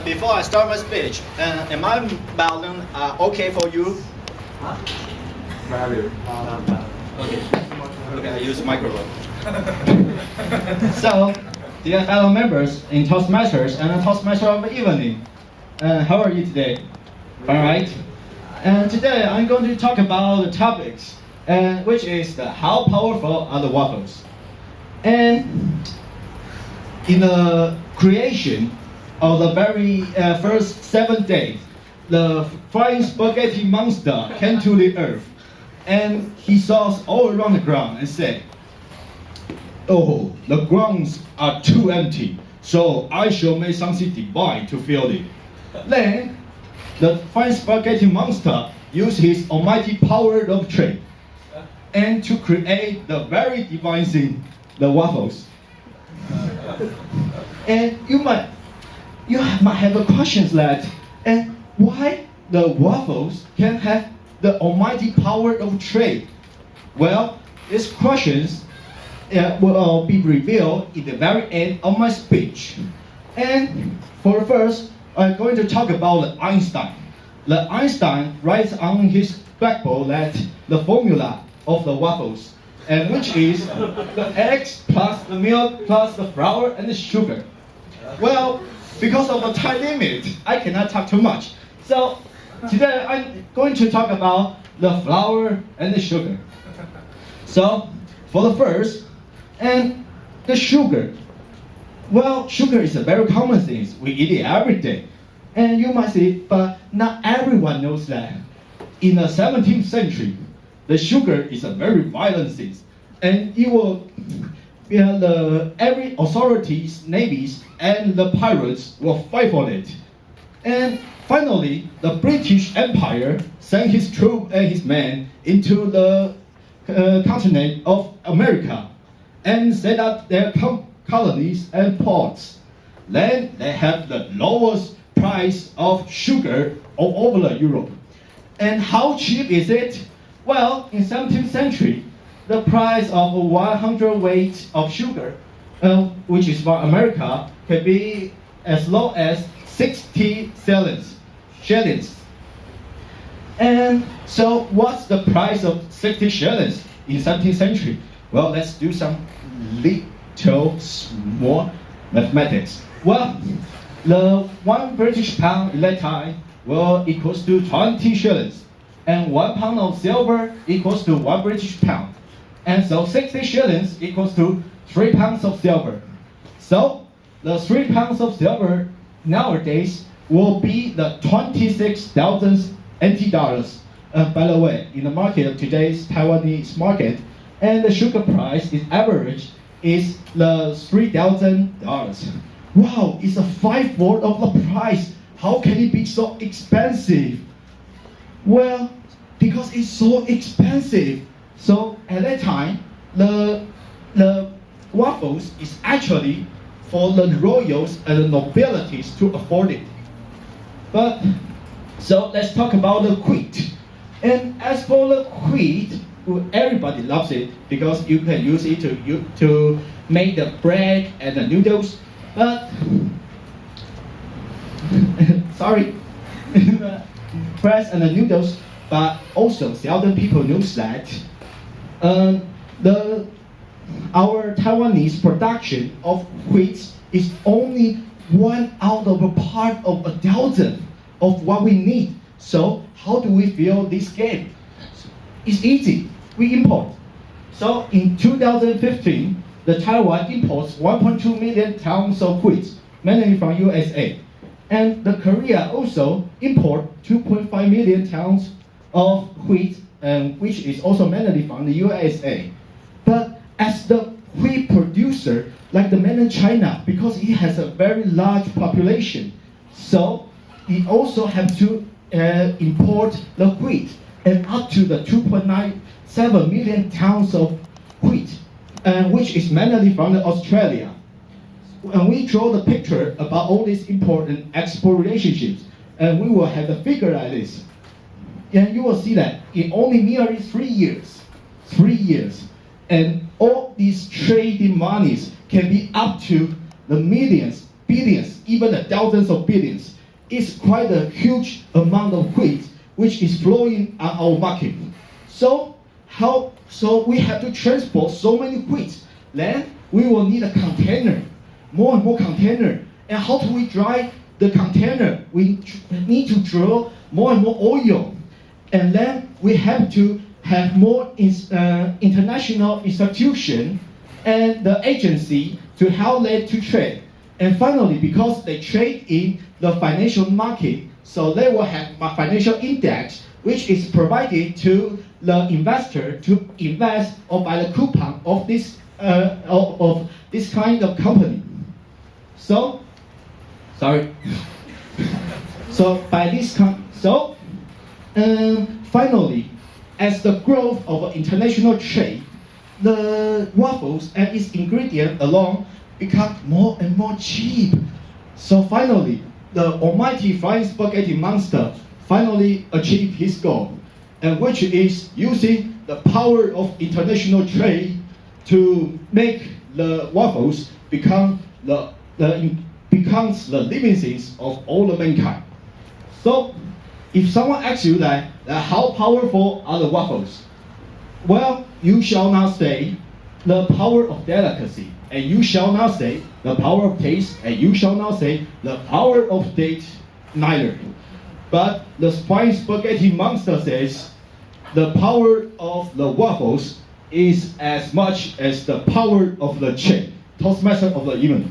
Before I start my speech, am I balloon okay for you? Value. Okay. Okay, I use microphone. So, dear fellow members in Toastmasters and Toastmaster of the evening, how are you today? All right. And today I'm going to talk about the topics, which is how powerful are the waffles. And in the creation of the very first 7 days, the flying spaghetti monster came to the earth, and he saw us all around the ground and said, "Oh, the grounds are too empty, so I shall make something divine to fill it." Then, the flying spaghetti monster used his almighty power of trade, and to create the very divine thing, the waffles. And you might have a question that, and why the waffles can have the almighty power of trade? Well, these questions will be revealed in the very end of my speech. And for first, I'm going to talk about Einstein. The Einstein writes on his blackboard that the formula of the waffles, and which is the eggs plus the milk plus the flour and the sugar. Well, because of a time limit, I cannot talk too much. So today I'm going to talk about the flour and the sugar. So for the first, and the sugar. Well, sugar is a very common thing. We eat it every day. And you might say, but not everyone knows that. In the 17th century, the sugar is a very violent thing. And it will, every authorities, navies, and the pirates will fight for it. And finally, the British Empire sent his troops and his men into the continent of America and set up their colonies and ports. Then they have the lowest price of sugar all over Europe. And how cheap is it? Well, in 17th century, the price of 100 weight of sugar, which is for America, can be as low as 60 shillings. And so what's the price of 60 shillings in 17th century? Well, let's do some little small mathematics. Well, the 1 British pound at that time equals to 20 shillings. And 1 pound of silver equals to 1 British pound. And so 60 shillings equals to 3 pounds of silver. So the 3 pounds of silver nowadays will be the 26,000 NT dollars. By the way, in the market of today's Taiwanese market, and the sugar price is average is the $3,000. Wow, it's a 5-fold of the price. How can it be so expensive? Well, because it's so expensive. So at that time, the waffles is actually for the royals and the nobilities to afford it. But so let's talk about the wheat. And as for the wheat, everybody loves it because you can use it to make the bread and the noodles. But sorry, bread and the noodles. But also, seldom people knows that our Taiwanese production of wheat is only 1 out of a part of 1,000 of what we need. So how do we fill this gap? It's easy. We import. So in 2015, the Taiwan imports 1.2 million tons of wheat, mainly from USA. And the Korea also import 2.5 million tons of wheat, which is also mainly from the USA. But as the wheat producer, like the mainland China, because it has a very large population, so it also have to import the wheat, and up to the 2.97 million tons of wheat, which is mainly from the Australia. And we draw the picture about all these import and export relationships, and we will have the figure like this. And you will see that in only merely 3 years, and all these trading monies can be up to the millions billions, even the thousands of billions. It's quite a huge amount of wheat which is flowing on our market. So we have to transport so many wheat. Then we will need a container, more and more container. And how do we dry the container? We need to draw more and more oil. And then we have to have more international institution and the agency to help them to trade. And finally, because they trade in the financial market, so they will have a financial index which is provided to the investor to invest or buy the coupon of this kind of company. So, sorry. So by this finally, as the growth of international trade, the waffles and its ingredient alone become more and more cheap. So finally, the almighty flying spaghetti monster finally achieved his goal, and which is using the power of international trade to make the waffles becomes the living things of all the mankind. So, if someone asks you that how powerful are the waffles, well, you shall not say the power of delicacy, and you shall not say the power of taste, and you shall not say the power of date, neither. But the flying spaghetti monster says the power of the waffles is as much as the power of the chain. Toastmaster of the event.